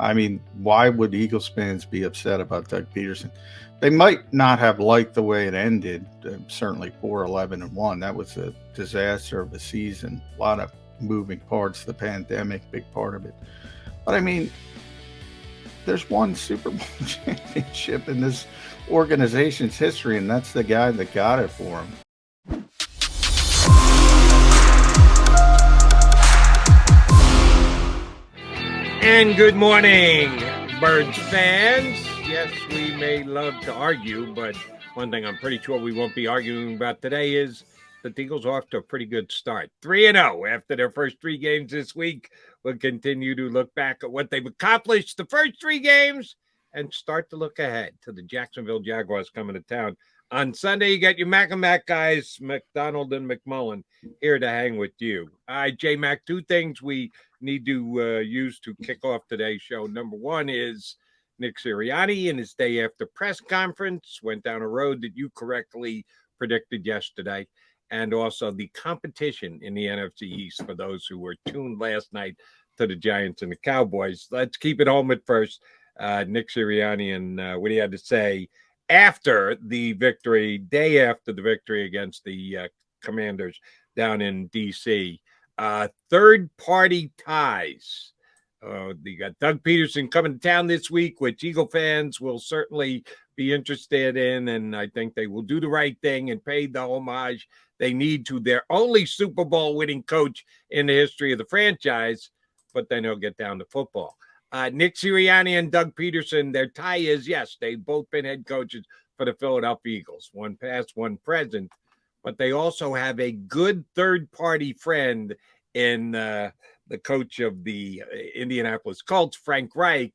I mean, why would Eagles fans be upset about Doug Pederson? They might not have liked the way it ended. Certainly 4-11-1. That was a disaster of a season. A lot of moving parts, the pandemic, big part of it. But I mean, there's one Super Bowl championship in this organization's history, and that's the guy that got it for him. And good morning, Birds fans. Yes, we may love to argue, but one thing I'm pretty sure we won't be arguing about today is the Eagles are off to a pretty good start. 3-0 after their first 3 games this week. We'll continue to look back at what they've accomplished the first 3 games and start to look ahead to the Jacksonville Jaguars coming to town. On Sunday, you got your Mac and Mac guys, McDonald and McMullen, here to hang with you. All right, J-Mac, 2 things we need to use to kick off today's show. Number one is Nick Sirianni in his day after press conference went down a road that you correctly predicted yesterday, and also the competition in the NFC East for those who were tuned last night to the Giants and the Cowboys. Let's keep it home at first. Nick Sirianni and what he had to say after the victory, day after the victory against the Commanders down in D.C., third-party ties. You got Doug Pederson coming to town this week, which Eagle fans will certainly be interested in, and I think they will do the right thing and pay the homage they need to their only Super Bowl winning coach in the history of the franchise, but then they'll get down to football. Nick Sirianni and Doug Pederson, their tie is, yes, they've both been head coaches for the Philadelphia Eagles, one past, one present, but they also have a good third-party friend in the coach of the Indianapolis Colts, Frank Reich.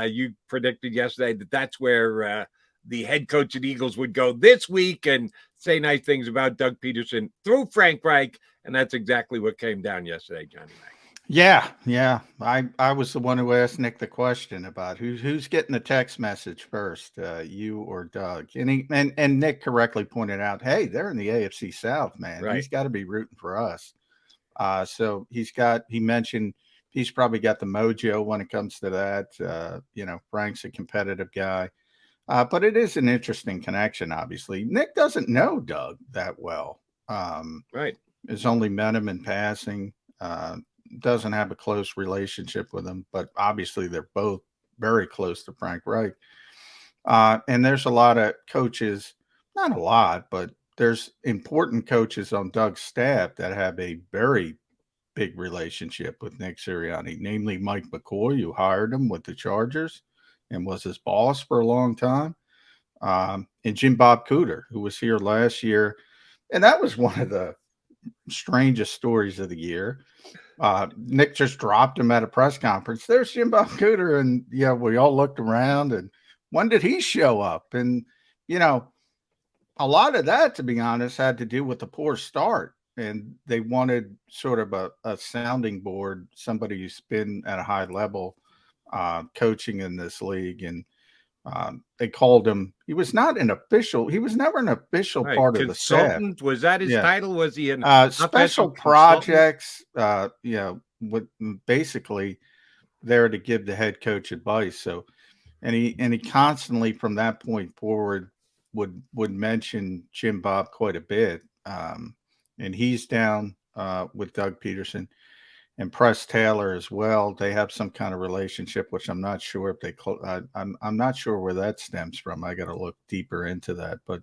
You predicted yesterday that that's where the head coach of the Eagles would go this week and say nice things about Doug Pederson through Frank Reich, and that's exactly what came down yesterday, Johnny Mac. Yeah. I was the one who asked Nick the question about who's getting the text message first, you or Doug. And Nick correctly pointed out, hey, they're in the AFC South, man. Right. He's got to be rooting for us. So he mentioned he's probably got the mojo when it comes to that. Frank's a competitive guy. But it is an interesting connection, obviously. Nick doesn't know Doug that well. Right. Has only met him in passing. Doesn't have a close relationship with him, but obviously they're both very close to Frank Reich. And there's a lot of coaches, not a lot, but there's important coaches on Doug's staff that have a very big relationship with Nick Sirianni, namely Mike McCoy, who hired him with the Chargers and was his boss for a long time, and Jim Bob Cooter, who was here last year. And that was one of the strangest stories of the year. Nick just dropped him at a press conference. There's Jim Bob Cooter. And we all looked around and when did he show up? And, a lot of that, to be honest, had to do with the poor start. And they wanted sort of a sounding board, somebody who's been at a high level coaching in this league. And they called him, he was never an official part of the staff. Was that his title? Was he an special projects, with basically there to give the head coach advice. So, and he constantly from that point forward would mention Jim Bob quite a bit. And he's down with Doug Pederson and Press Taylor as well. They have some kind of relationship, which I'm not sure if I'm not sure where that stems from. I got to look deeper into that. But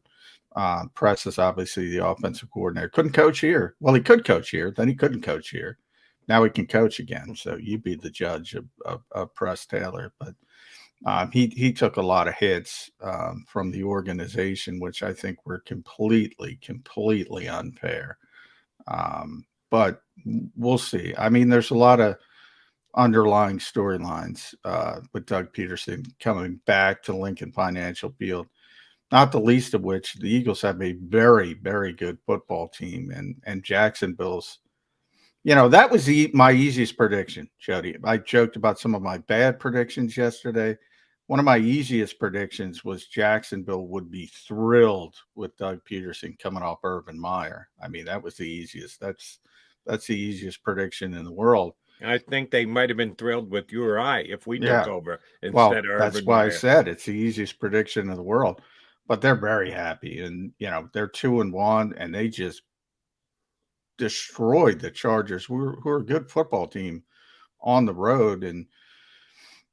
Press is obviously the offensive coordinator. Couldn't coach here. Well, he could coach here. Then he couldn't coach here. Now he can coach again. So you be the judge of Press Taylor. But he took a lot of hits from the organization, which I think were completely unfair. But we'll see. I mean, there's a lot of underlying storylines with Doug Pederson coming back to Lincoln Financial Field, not the least of which the Eagles have a very, very good football team. And Jacksonville's, that was my easiest prediction, Jody. I joked about some of my bad predictions yesterday. One of my easiest predictions was Jacksonville would be thrilled with Doug Pederson coming off Urban Meyer. I mean, that was the easiest. That's the easiest prediction in the world. I think they might have been thrilled with you or I if we took Yeah. over instead Well, of that's Urban why I Meyer. said it's the easiest prediction in the world. But they're very happy, and they're 2-1, and they just destroyed the Chargers, who are a good football team on the road. And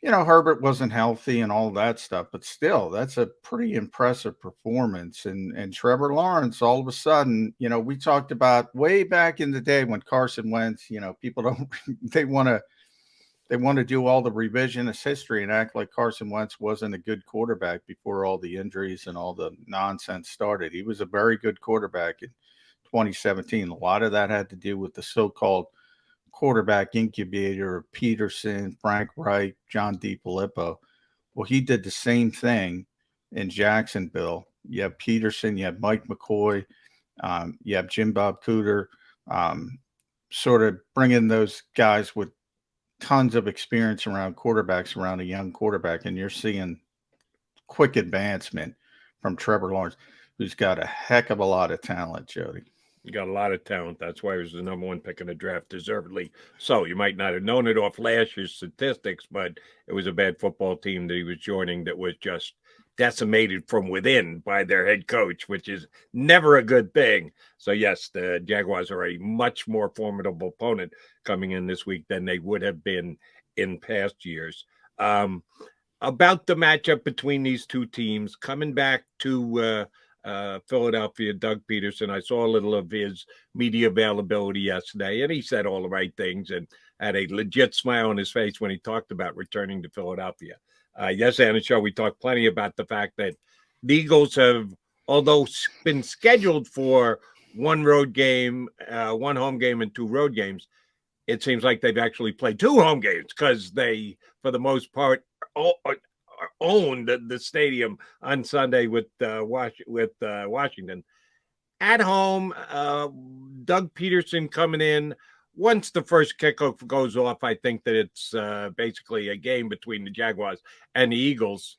Herbert wasn't healthy and all that stuff, but still, that's a pretty impressive performance. And Trevor Lawrence, all of a sudden, we talked about way back in the day when Carson Wentz, people don't they want to do all the revisionist history and act like Carson Wentz wasn't a good quarterback before all the injuries and all the nonsense started. He was a very good quarterback in 2017. A lot of that had to do with the so-called quarterback incubator of Pederson, Frank Reich, John DiFilippo. Well, he did the same thing in Jacksonville. You have Peterson, you have Mike McCoy, you have Jim Bob Cooter, sort of bringing those guys with tons of experience around quarterbacks around a young quarterback, and you're seeing quick advancement from Trevor Lawrence, who's got a heck of a lot of talent, Jody. You got a lot of talent. That's why he was the number one pick in the draft, deservedly. So you might not have known it off last year's statistics, but it was a bad football team that he was joining that was just decimated from within by their head coach, which is never a good thing. So yes, the Jaguars are a much more formidable opponent coming in this week than they would have been in past years. About the matchup between these two teams, coming back to Philadelphia, Doug Pederson. I saw a little of his media availability yesterday, and he said all the right things and had a legit smile on his face when he talked about returning to Philadelphia. Yesterday on the show, we talked plenty about the fact that the Eagles have, although been scheduled for one road game, one home game, and two road games, it seems like they've actually played two home games because they, for the most part, owned the stadium on Sunday with Washington. At home, Doug Pederson coming in. Once the first kickoff goes off, I think that it's basically a game between the Jaguars and the Eagles.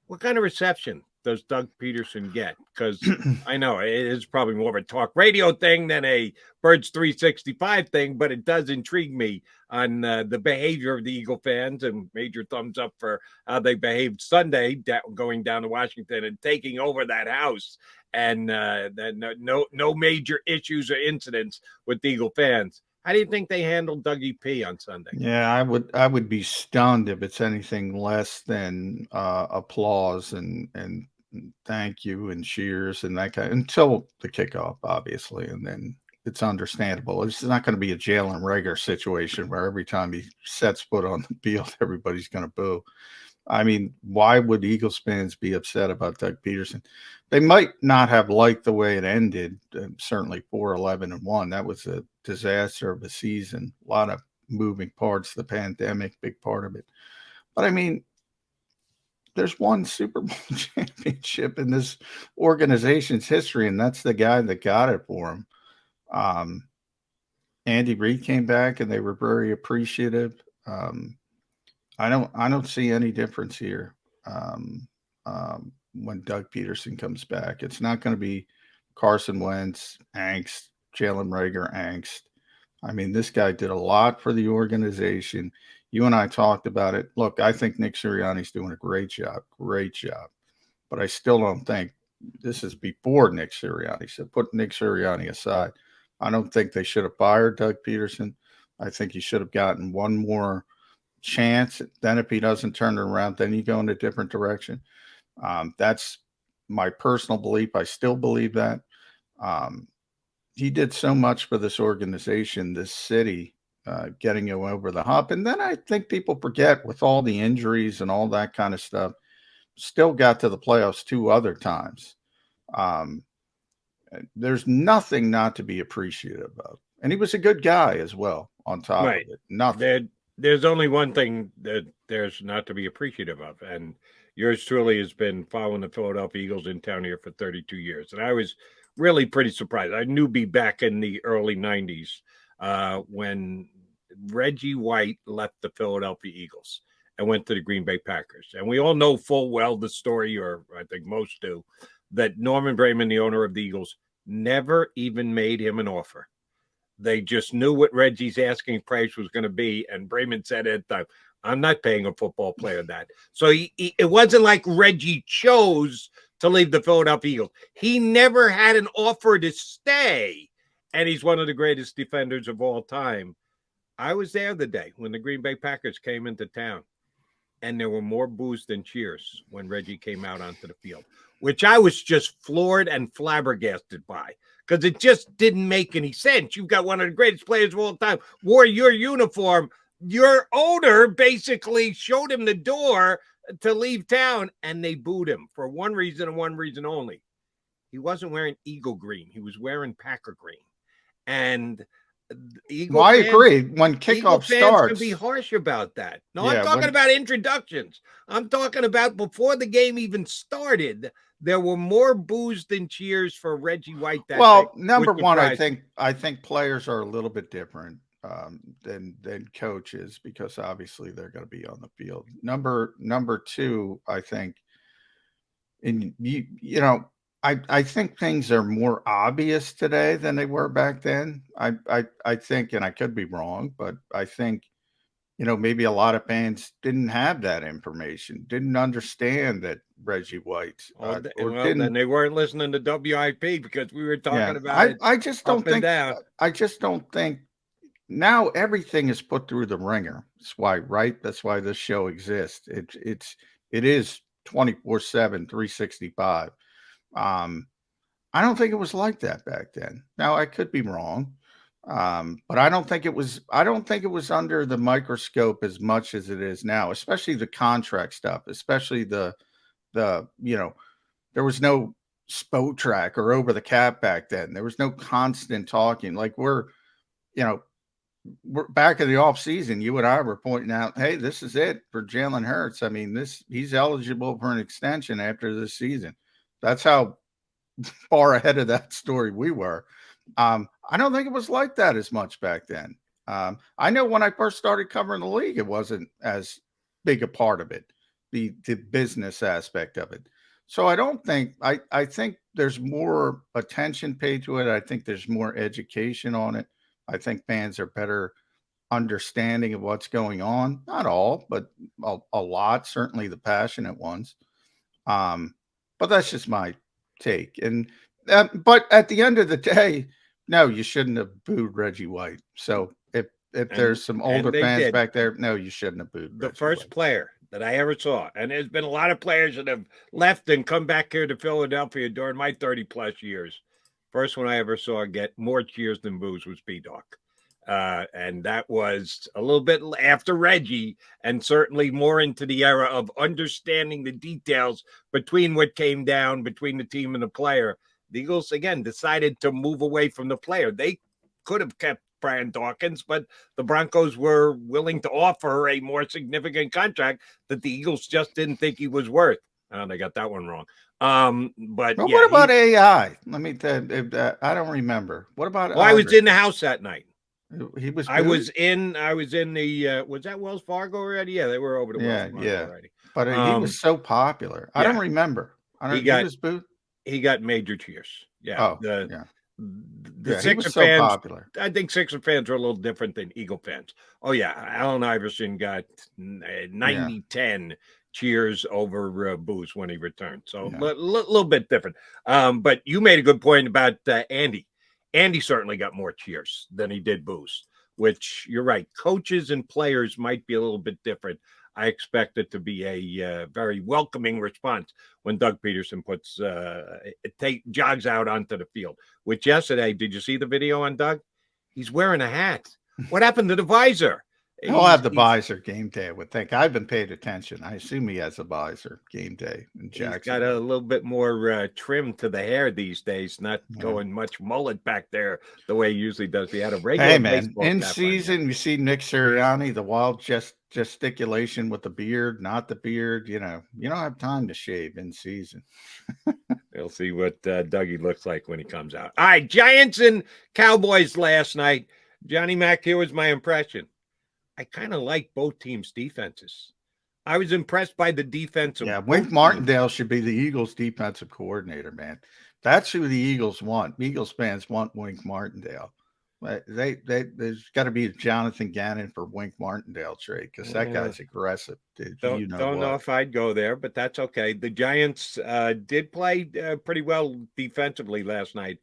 What kind of reception does Doug Pederson get? Because I know it is probably more of a talk radio thing than a Birds 365 thing, but it does intrigue me on the behavior of the Eagle fans, and major thumbs up for how they behaved Sunday, going down to Washington and taking over that house, and no major issues or incidents with the Eagle fans. How do you think they handled Dougie P on Sunday? Yeah, I would be stunned if it's anything less than applause and thank you and cheers and that kind until the kickoff, obviously, and then it's understandable. It's not going to be a Jalen Rager situation where every time he sets foot on the field, everybody's going to boo. I mean, why would Eagles fans be upset about Doug Pederson? They might not have liked the way it ended. Certainly 4-11-1. That was a disaster of a season. A lot of moving parts, the pandemic, big part of it. But I mean, there's one Super Bowl championship in this organization's history, and that's the guy that got it for him. Andy Reid came back, and they were very appreciative. I don't see any difference here when Doug Pederson comes back. It's not going to be Carson Wentz angst, Jalen Rager angst. I mean, this guy did a lot for the organization. You and I talked about it. Look, I think Nick Sirianni's doing a great job, but I still don't think this is before Nick Sirianni. So put Nick Sirianni aside. I don't think they should have fired Doug Pederson. I think he should have gotten one more chance. Then if he doesn't turn it around, then you go in a different direction. That's my personal belief. I still believe that. He did so much for this organization, this city, getting him over the hump. And then I think people forget, with all the injuries and all that kind of stuff, still got to the playoffs two other times. There's nothing not to be appreciative of. And he was a good guy as well, on top of it. Nothing. There's only one thing that there's not to be appreciative of, and yours truly has been following the Philadelphia Eagles in town here for 32 years. And I was really pretty surprised. I knew back in the early 90s when Reggie White left the Philadelphia Eagles and went to the Green Bay Packers. And we all know full well the story, or I think most do, that Norman Braman, the owner of the Eagles, never even made him an offer. They just knew what Reggie's asking price was going to be. And Bremen said at the time, I'm not paying a football player that. So it wasn't like Reggie chose to leave the Philadelphia Eagles. He never had an offer to stay. And he's one of the greatest defenders of all time. I was there the day when the Green Bay Packers came into town, and there were more boos than cheers when Reggie came out onto the field, which I was just floored and flabbergasted by, because it just didn't make any sense. You've got one of the greatest players of all time, wore your uniform. Your owner basically showed him the door to leave town, and they booed him for one reason and one reason only. He wasn't wearing Eagle green. He was wearing Packer green. And I agree. When kickoff starts, can be harsh about that. No, I'm talking about introductions. I'm talking about before the game even started. There were more boos than cheers for Reggie White. Number one, I think players are a little bit different than coaches, because obviously they're going to be on the field. Number two, I think, I think things are more obvious today than they were back then. I think, and I could be wrong, but I think, maybe a lot of fans didn't have that information, didn't understand that Reggie White, then they weren't listening to WIP, because we were talking about it. I just don't think now everything is put through the ringer. That's why, right? That's why this show exists. It is 24/7, 365. I don't think it was like that back then. Now, I could be wrong, but I don't think it was under the microscope as much as it is now, especially the contract stuff, especially the there was no SPO track or over the cap back then. There was no constant talking. Like we're back in the off season. You and I were pointing out, hey, this is it for Jalen Hurts. I mean, he's eligible for an extension after this season. That's how far ahead of that story we were. I don't think it was like that as much back then. I know when I first started covering the league, it wasn't as big a part of it, the business aspect of it. So I think there's more attention paid to it. I think there's more education on it. I think fans are better understanding of what's going on. Not all, but a lot, certainly the passionate ones. But that's just my take. And but at the end of the day, no, you shouldn't have booed Reggie White. So if there's some older fans back there, no, you shouldn't have booed the first player that I ever saw. And there's been a lot of players that have left and come back here to Philadelphia during my 30 plus years. First one I ever saw get more cheers than boos was B-Doc. And that was a little bit after Reggie, and certainly more into the era of understanding the details between what came down between the team and the player. The Eagles, again, decided to move away from the player. They could have kept Brian Dawkins, but the Broncos were willing to offer a more significant contract that the Eagles just didn't think he was worth. Oh, they got that one wrong. But well, what about AI? Let me tell you, I don't remember. What about? Well, I was in the house that night. He was. I was in the. Was that Wells Fargo already? Yeah, they were over to Wells Fargo already. But he was so popular. I don't remember. He was booed. He got major cheers. Yeah. The Sixer so fans. Popular. I think Sixer fans are a little different than Eagle fans. Oh yeah, Allen Iverson got 90-10 cheers over boos when he returned. So a little bit different. But you made a good point about Andy. Andy certainly got more cheers than he did boos, which you're right. Coaches and players might be a little bit different. I expect it to be a very welcoming response when Doug Pederson jogs out onto the field. Which yesterday, did you see the video on Doug? He's wearing a hat. What happened to the visor? He'll have the visor game day, I would think. I haven't paid attention. I assume he has a visor game day in Jacksonville. He's got a little bit more trim to the hair these days, not going much mullet back there the way he usually does. He had a regular baseball in season, you see Nick Sirianni, the wild gesticulation with the beard, not the beard. You don't have time to shave in season. We'll see what Dougie looks like when he comes out. All right, Giants and Cowboys last night. Johnny Mac, here was my impression. I kind of like both teams' defenses. I was impressed by the defense. Yeah, Wink Martindale should be the Eagles' defensive coordinator, man. That's who the Eagles want. Eagles fans want Wink Martindale. There's got to be a Jonathan Gannon for Wink Martindale trade because that Uh, guy's aggressive. Dude, you know don't know what? if I'd go there, but that's okay. The Giants did play pretty well defensively last night.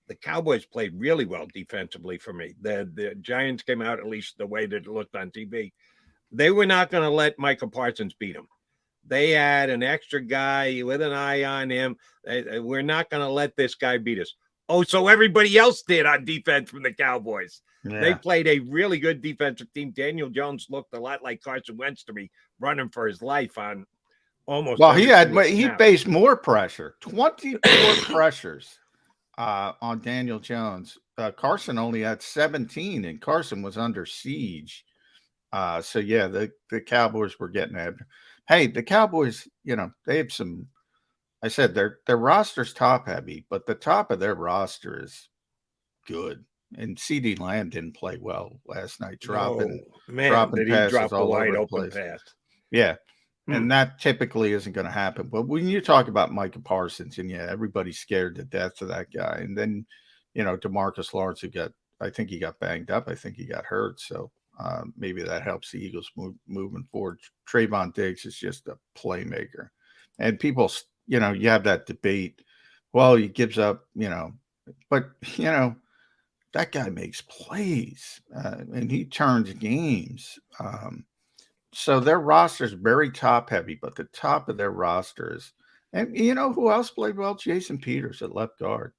The Cowboys played really well defensively for me. The Giants came out, at least the way that it looked on TV. They were not going to let Micah Parsons beat them. They had an extra guy with an eye on him. We're not going to let this guy beat us. Oh, so everybody else did on defense from the Cowboys. They Yeah. played a really good defensive team. Daniel Jones looked a lot like Carson Wentz to me, running for his life on almost. Well, every he snap. faced more pressure, 24 pressures on Daniel Jones. Carson only had 17, and Carson was under siege. So yeah, the Cowboys were getting at. Hey, the Cowboys, they have some. I said their roster's top heavy, but the top of their roster is good. And CD Lamb didn't play well last night, dropping Did he passes drop a all over wide the open place. pass? Yeah. And that typically isn't going to happen. But when you talk about Micah Parsons, and yeah, everybody's scared to death of that guy. And then, DeMarcus Lawrence, I think he got banged up. I think he got hurt. So maybe that helps the Eagles moving forward. Trayvon Diggs is just a playmaker. And people, you have that debate. Well, he gives up, but, that guy makes plays and he turns games. So their roster is very top heavy, but the top of their rosters, and you know who else played well? Jason Peters at left guard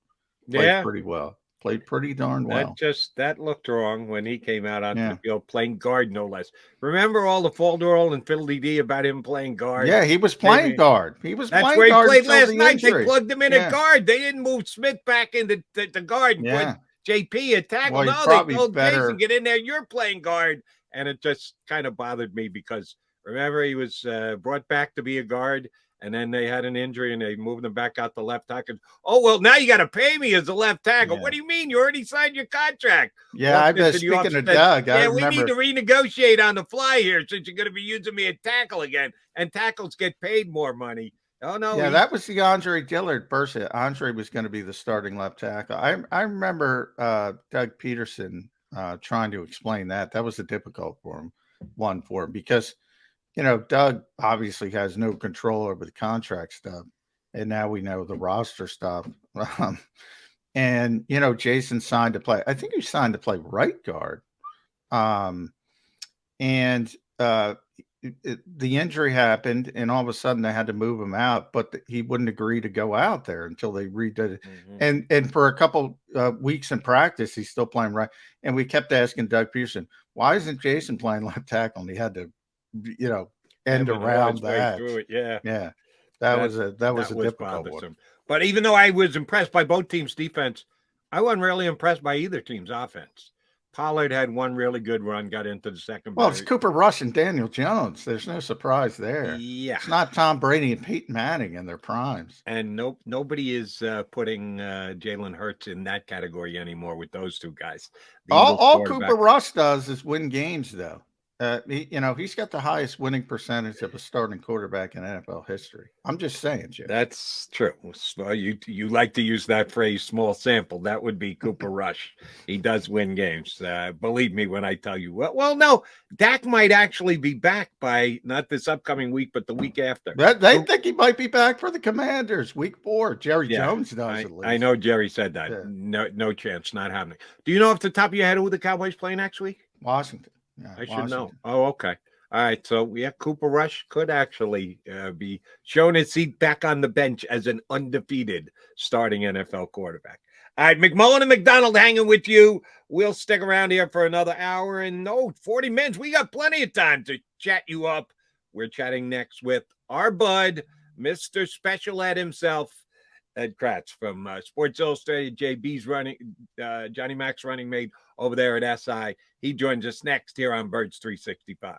played pretty well. Played pretty darn well. That looked wrong when he came out onto the Yeah. field playing guard, no less. Remember all the falderall and fiddly-dee about him playing guard? Yeah, he was playing guard. That's where he played last night. Injury. They plugged him in at guard. They didn't move Smith back into the guard and put JP at tackle. Well, no, they told Jason, get in there. You're playing guard. And it just kind of bothered me because, remember, he was brought back to be a guard, and then they had an injury, and they moved him back out to left tackle. Oh, well, now you got to pay me as a left tackle. Yeah. What do you mean? You already signed your contract. Yeah, I've been speaking to Doug. Yeah, we need to renegotiate on the fly here since you're going to be using me at tackle again, and tackles get paid more money. Oh, no. Yeah, that was the Andre Dillard burst. Andre was going to be the starting left tackle. I remember Doug Pederson trying to explain that. That was a difficult one for him because, Doug obviously has no control over the contract stuff. And now we know the roster stuff. And, Jason signed to play. I think he signed to play right guard. The injury happened, and all of a sudden they had to move him out, but he wouldn't agree to go out there until they redid it. Mm-hmm. And for a couple weeks in practice, he's still playing right. And we kept asking Doug Pederson, why isn't Jason playing left tackle? And he had to, end around that. Yeah. That was a difficult one. But even though I was impressed by both teams' defense, I wasn't really impressed by either team's offense. Pollard had one really good run, got into the second. Well, it's Cooper Rush and Daniel Jones. There's no surprise there. Yeah. It's not Tom Brady and Peyton Manning in their primes. And nobody is putting Jalen Hurts in that category anymore with those two guys. All Cooper Rush does is win games, though. He's got the highest winning percentage of a starting quarterback in NFL history. I'm just saying, Jim. That's true. You like to use that phrase, small sample. That would be Cooper Rush. He does win games. Believe me when I tell you. Well, no, Dak might actually be back by not this upcoming week, but the week after. They think he might be back for the Commanders week 4. Jerry Jones does at least. I know Jerry said that. Yeah. No chance, not happening. Do you know off the top of your head who the Cowboys play next week? Washington. Yeah, I should know. Oh, okay. All right. So, Cooper Rush could actually be showing his seat back on the bench as an undefeated starting NFL quarterback. All right. McMullen and McDonald hanging with you. We'll stick around here for another hour and 40 minutes. We got plenty of time to chat you up. We're chatting next with our bud, Mr. Special Ed himself, Ed Kratz from Sports Illustrated. JB's running, Johnny Mac's running mate over there at SI. He joins us next here on Birds 365.